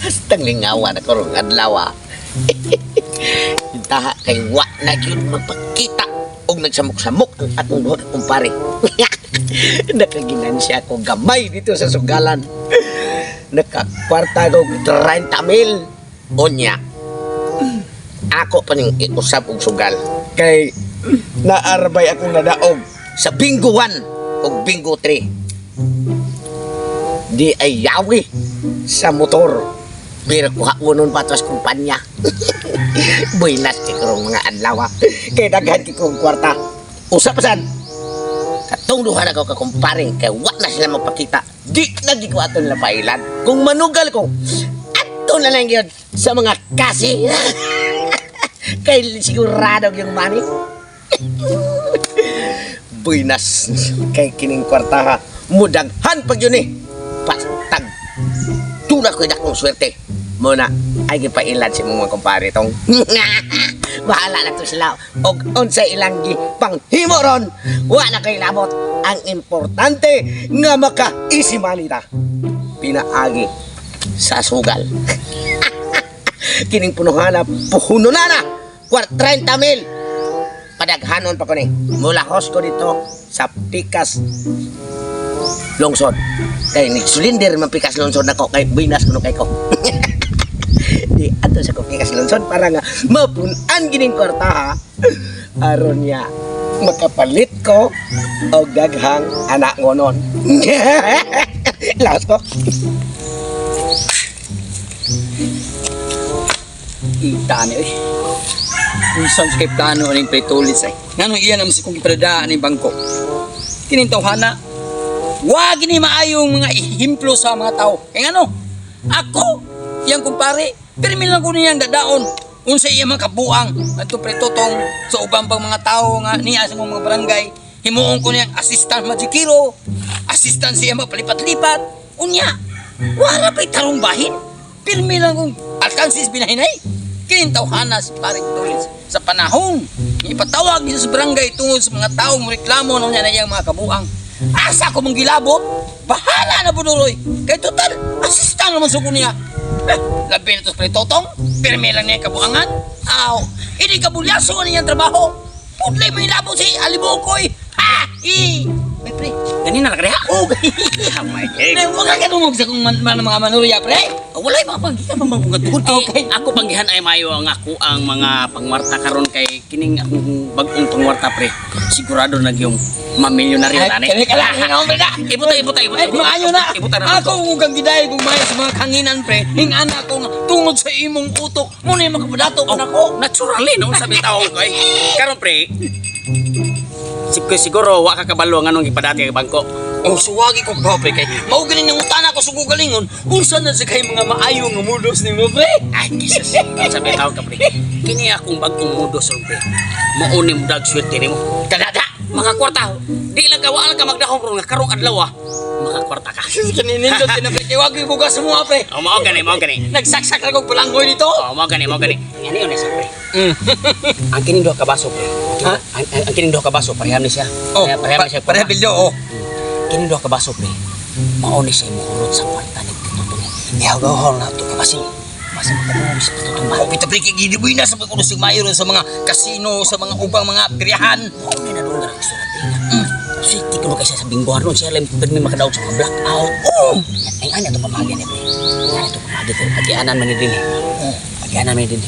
Hastang lingawan ako rong adlaw. Taha kay wa na gyud magpakita og nagsamok-samok ang atong duha ka kumpare. Nakaginansya ko gamay dito sa sugalan. Nakakwarta ko 30,000 onya. Ako pa ning iusap og sugal kay naarbay akong nadaog sa bingo 1 ug bingo 3. Di ay yawi sa motor pero kuha ko nun patas kumpanya. Buinas kikrong mga adlaw kay daghan kikrong kwarta. Usap pasan katong duha na ko kakumparing kay wa na sila magpakita. Di lagi ko ato nila pailan. Kung manugal ko ato na lang yun sa mga kasi. Kay sigurado yung money. Buinas kay kining kwarta ha. Mudaghan pag yun patag tuna ko dakong swerte. Muna ay gipailan si mga kumpare tong. Bahala na to sila og unsa ilang panghimo ron wa na kay labot. Ang importante nga maka-isimanita pinaagi sa sugal. Kining punuhana puhuno na 30,000 padaghanon pa ko ni mula host ko dito sa Pikas Lungsod kay ni silinder man Pikas Lungsod nako kay binas kuno kay ko. Di ato sa Pikas Lungsod para nga mapunan gining kwarta ha. Aron niya makapalit ko og daghang anak ngonon. Laos ko. Ita ni kung saan kay plano ning pretulis ay nganong iya naman si kong ipadadaan ni bangko kining tawhana wa gini maayong mga ihimplo sa mga tao kay ngano ako iyang kumpare permi lang ko niyang dadaon unsa iya makabuang adto pretotong sa ubang pang mga tao nga niya sa mga barangay himuon ko niyang assistant majikiro assistant siya mapalipat-lipat unya wala pa'y tarong bahin permi lang kong alkansis binahinay kining tawhana si paring tulis sa panahon ipatawag niya sa barangay tungod sa mga taong reklamo nung niya na iyang mga kabuang asa ko manggilabot bahala na buduroy kay total asistan naman suko niya labi na ito sa totong pirmi lang niya kabuangan hindi kabulyaso na niyang trabaho pudlay may labot si alibukoy may pre ganina na kare ha my god huwag ka ganungog sa kung mga manurya pre walay mga pagkita mamagpungatugod Okay, ako panggihan ay mayo ang ako ang mga pangwarta karon kay kining akong bagong pangwarta pre. Sigurado na yung mamilyonaryo na ni. kala hingaw pre na Ibuta. maayo na Ibuta na ako ugang giday kung may sa mga kanginan pre ning anak ko nga tungod sa imong utok mo na yung makapadato ko nako Naturally no sabi tao ko ay. Karon pre. Siguro wa ka kabalo nga nung ipadati kay bangko. suwagi ko ba pre kay mao ganin ng utana ko sugo galingon unsa na sa kay mga maayo nga mudos ni mo pre Ay, Jesus. Sabi tao ka pre. Kini akong bagong mudos ron pre. Mauni mo dag swerte nimo. Kadada mga kwarta. Di lang ka wala ka magdahom ron nga karong adlaw mga kwarta ka. kaninin do tinapre kay wagi bugas mo pre Mao gani. nagsaksak ra kog palanggoy dito Mao gani. Ngani yun sa pre. Ang kining duha ka baso pre. Ha? Ang kining duha ka baso pareham ni siya. Pareham ni siya. pareha bilyo Kining duha ka baso pre. Mao ni siya mohurot sa kwarta ni tutong. Ihaw na to ka basin. Basin ka mo sa tutong bahay. pita pre kay gidiboy na sa pagkuno sig mayo ron sa mga kasino sa mga ubang mga piryahan Mao ni na doon nga gusto natin. Sweetie ko na kasi sa bingguhan ron siya lang permi makadaog sa mga blackout. Ay ano to pamagi ni pre. Ano to pamagi ko agianan man ni din. Agianan man ni din.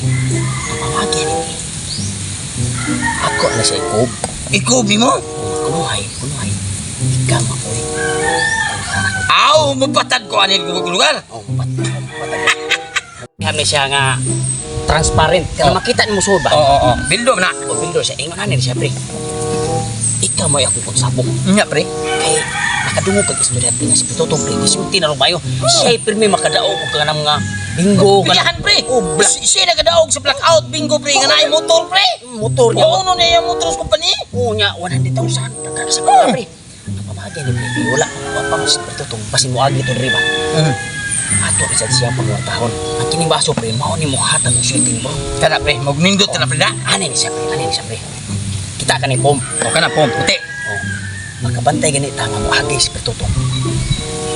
Pamagi ni pre. Ako na siya ikob. ikaw mo Kunuhay. Ikaw makoy. magpatad ko anil ko lugar Kami siya nga transparent. Kaya makita ni mo suod ba? oo bildo na O bildo siya. Ingon na siya pre. Ikaw mo akong kutsabong. nya pre Kay nakadungog kag istorya pre nga si Pitotong pre. Isulti na rin bayo. Siya pirmi makadaog ko ka ng mga bingo. Pilyahan pre Oh, siya nagadaog sa blackout bingo pre nga naay motor pre motor niya. ano niya yung motor company Oo niya, 100,000. Dagan sa mga pre. Napamagay ni pre. Wala pang si Pitotong. Basin mo agi ito rin ba? Ato isa siya pangwartahon. Ang kining baso pre, mao ni mo hatag ng shooting bro. kada pre magnindot na pre na Ani ni siya pre. Kita ka ni pom. o kana pom puti Magkabantay gani ta nga mo hagis pertuto.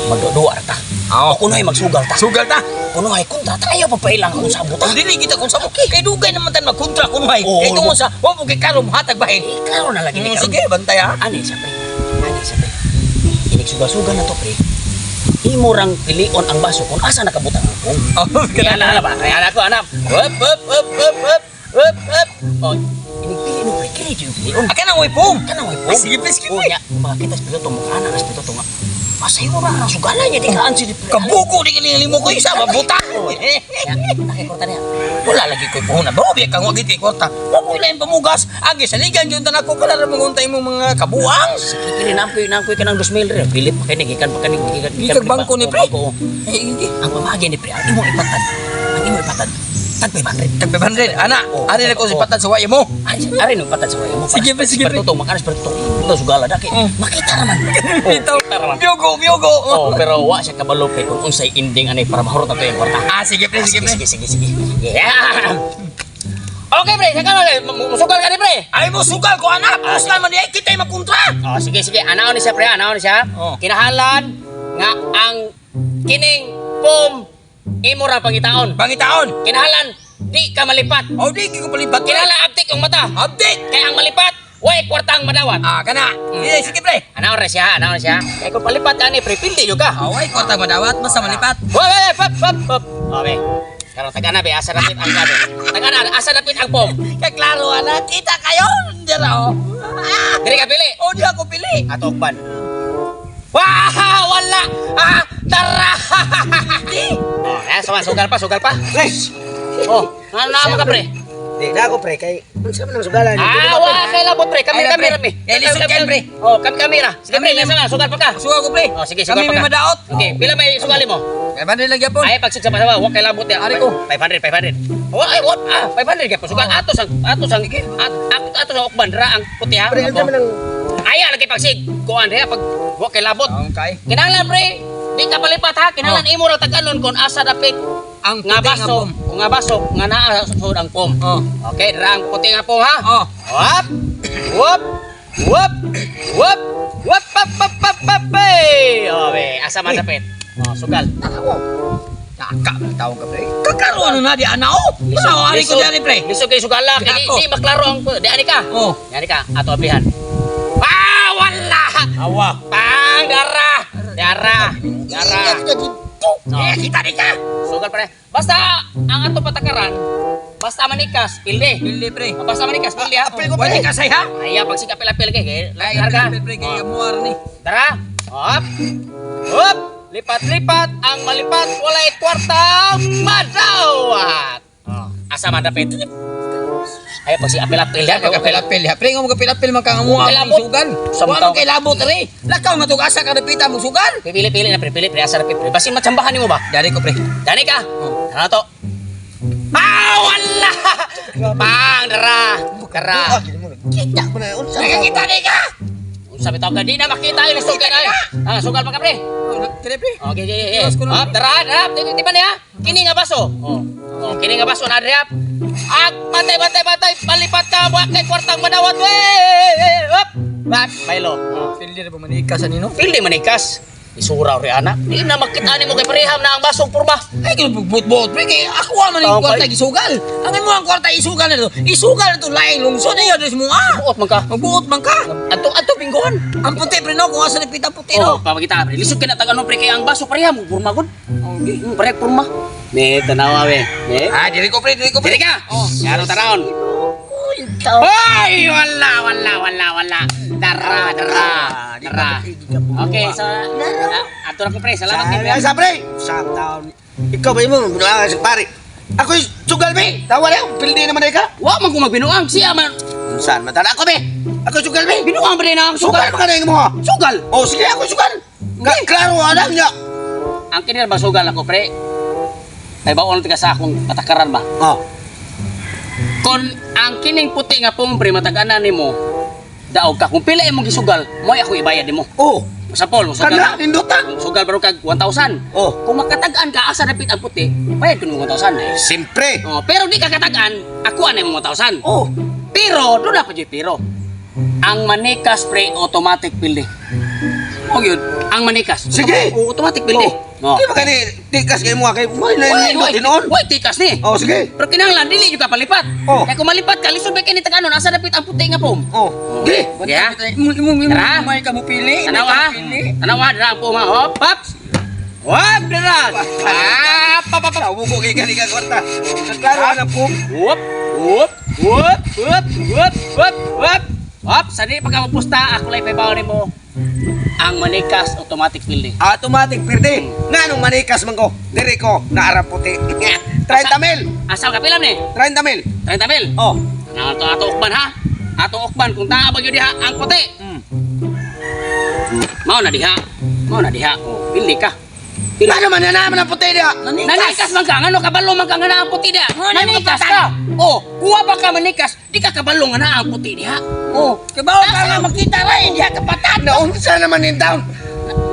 Magduduwa ta. Oo. O kunoy magsugal ta. Sugal ta. Kunoy kontra tayo papailang kung sabot ta. Ang dili kita kung sa kay dugay naman tan magkontra kun hay. Oo. Kay tungod sa wa mo kay karon hatag bahin. Klaro na lagi ni karon. Sige, bantay ha. Ani siya pre. Ani siya pre. Inig sugal-sugal na to pre. Imo rang pilion ang baso kung asa nakabutang ang pong. Oh, Kaya na ba? Kaya na ko anam. Hop hop hop hop hop hop hop. Oh, inig pili mo pre. Kaya yung pilion. Akan ang way pong. Kana way po. Sige, sige. Oh, nya, makita sa piloto mo kana sa piloto nga. Masay mo ra ang sugalan niya di ka ansi di pre. Kabuko di kini mo ko isa mabuta. Nakikorta niya. Wala lagi ko puhunan. Bro, biya kang wagit kay kwarta. Wa ko ilain pamugas. Agi sa ligan jud tan ako kala ra manguntay mo mga kabuang. Sige, nampoy ka ng 2,000 re. Pilip pa kay gikan pa kani Gikan bangko ni pre. Ang pamagi ni pre, ang imong ipatad. Ang imong ipatad. Tag 500. Tag 500 ana. Ari na ko si patad sa waya mo. Ari no patad sa mo. Sige, pre, sige, pre. Pertuto, makanas pertuto. Ito sugala daki. Makita naman. Bitaw. naman. Biyogo. Oh, pero wa siya kabalo pre kung unsay ending anay para mahurot na to yung kwarta. Ah, sige pre, sige pre. Sige. Yeah. Okay pre, saka na musugal ka ni pre. Ay mo sugal ko anak. Puslan man di ay kita makontra. Oh, sige. Anaon ni siya pre, anaon ni siya. Oh. Kinahalan nga ang kining pom imo ra pangitaon. Bangitaon. Kinahalan di ka malipat. Oh, di ko palipat. Kinahalan abtik ang mata. Update. Kaya ang malipat, way kwartang madawat. Ah, kana. Sige pre. Anaon ra siya. Kaya kung palipat ani pre, pildi yo ka. Away kwarta madawat basta malipat. Wait, pop. Okay. Karon tagana be asa dapit ang gabi. Tagana asa dapit ang pom. Kay klaro ana kita kayo. Dira oh. Diri ka pili. Oh, di ako pili. Ato ban. Wah, wala. Tara. Oh, sugal pa. Oh, ano ka pre? Di na ako pre kay unsa man ang sugalan. Wala kay labot pre. Kami Ay, pre. mi. Eh, lisod ka, pre. Oh, kami kamera. Sige pre, nasa sugal pa ka. Sugal ko pre. Oh, sige, sugal Kami pa may ka. madaot. Okay, pila may sugali mo? Kay bandil lang gyapon. Ay, pagsig sama-sama, wa kay labot ya. Ari ko. 500. Ay, what? 500 gyapon. Sugal atos ang ukban ra ang puti ha. Pre unsa man ang Ay, lagi pagsig. Kuan re pag wa kay labot. Okay. Kinahanglan pre, di ka palipat ha. Kinahanglan imo ra tag-anon kon asa dapit Ang nga puti nga pom. baso, nga baso nga naa sud ang pom. Oh. Okay, dira ang puti nga pom ha. Oh. Wap! Wap! Oh, be, asa man dapit. Oh, sugal. Kaka tawag ka pre. Kakaro ano na di ana oh. Ano ari ko diyan pre. Lisod kay sugala. Di ako. Di maklaro ang di ani ka. Oh. Di ani ka ato ablihan. Wala. Awa. Dara. Kita di ka. Sugal pre. Basta ang ato patakaran, basta manikas, pilde. Pildi pre. Basta manikas, pilde ha. Apil ko pre. Wala ka say ha. Ay, pag sikapil-apil kay Ay, larga. pre kay amuar ni. Tara. Hop. Lipat-lipat ang malipat walay kwartang madawat. Asa man dapit. Ay, pag sikapil-apil ha. Kapil-apil ha. Pre nga mo kapil-apil man kang amuar Kapil ni labot. sugal. Samtaw. Wa kay labot re. Lakaw nga tug asa ka dapita mo sugal. Pipili-pili na pre, asa dapit pre. Basin matsambahan nimo ba? Dari ko pre. Dani ka. Ano to? Wala. Dara. kita mo na unsa. Nakakita di ka. Sabi tawag ka, di na makita yung sugal ay. Sugal pa ka pre. Kini pre. Okay. Dara. Di ba niya? Kini nga baso. Kini nga baso na dira. Batay. Palipat ka buat kay kwartang madawat. Hop. Bailo. Pildi ra ba manikas anino? Pildi manikas. Isuraw ri ana. Di na makita nimo kay pareham na ang basong purma. Ay gibut-but pre kay ako man Tao ang kwarta kay. gisugal. Ang mo ang kwarta isugal na to. Isugal na to lain lungsod ayo des mo ah. Buot man ka. Magbuot man ka. Ato pingguan. Ang puti pre no kung asa ni pita puti no. Pamakita pre. Lisod ka na taga pre kay ang baso pareham purma gud. Pareham purma. Me tanawa we. Me. Ah diri ko pre. Dili ka. Oh. Yaro tarawon. Ay, wala. Dara. Okay, so ato na ko pre. Salamat ni pre. Ay sa pre. Sam taon. Ikaw ba imo sa pare? Ako sugal be. Tawa na pildi naman ka. Wa man ko magbinuang siya man. Unsan man ako be? Ako sugal be. Binuang pre na ang Sugal sugal. pa ka mo. Sugal. Oh sige ako sugal. Klaro anak niya. Ang kinir ba sugal ako pre? Ay baon tiga sa akong patakaran ba? Oh. Kon ang kining puti nga pumpre matag-anan nimo, daog ka kung pila imong gisugal, mo'y ako ibayad nimo. Oh. Sa pol, sugal. Kana ninduta. Sugal baro kag 1,000. Oh. Kung makatag-an ka asa dapit ang puti, bayad ko ng 1,000 eh. Simpre. Oh, pero di ka katag-an, ako anay mo 1,000. Oh. Pero do na pa jud pero. Ang manikas pre automatic pilde. O yun, ang manikas. Sige. Automatic pilde. Oh. Di ba kani tikas kayo mo kay may nalindot tinuon? Wait, tikas ni. Oh, sige. Pero kinahanglan dili jud ka palipat. Oh. Kaya kung malipat ka lisod ba kini taganon asa dapit ang puti nga pom. Oh. Di. Ya. Tara. May ka mo pili. Tanaw ha. Tanaw ha dira ang pom ha. Hop, paps. Hop, dira. Pa. Bugo kay kani ka kwarta. Klaro na po. Hop, hop, hop, hop, hop, hop, hop. Hop, sani pagka mapusta ako lay paybaw nimo. Ang manikas automatic pilde. Automatic pirdi. Nganong manikas man ko? Diri ko naarap puti. 30 mil. Asa ka pilam ni? 30 mil. 30 mil. Oh. Nang ato ukban ha. Ato ukban kung taa ba gyud diha ang puti. Mao na diha. Mao na diha. Oh, pilde ka. Paano man naman ang puti dia? Nanikas man ka, ano kabalo man ka nga na ang puti diha. Nanikas ka. Oh, kuha ba ka manikas, di ka kabalo nga na ang puti diha. Oh, Kabaw ka nga makita rin. Diya kapatad. Naunsa naman in town.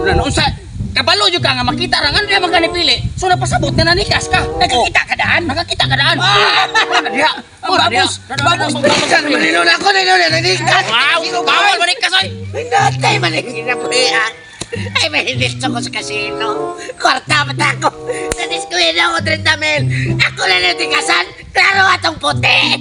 noon sa kabalo jud ka nga makita ra nga diha man ka nipili. So napasabot na nanikas ka. Nakakita ka daan. Nakakita ka daan. Ano diha? Babos. Saan manino na ako nino na nanikas. Wow, bawal manikas oy. Pinatay man ang kinapulian. Ay, may listo ko sa kasino. Kwarta mata ko. Naniskuhin ako 30 mil. Ako na natikasan. Klaro atong puti.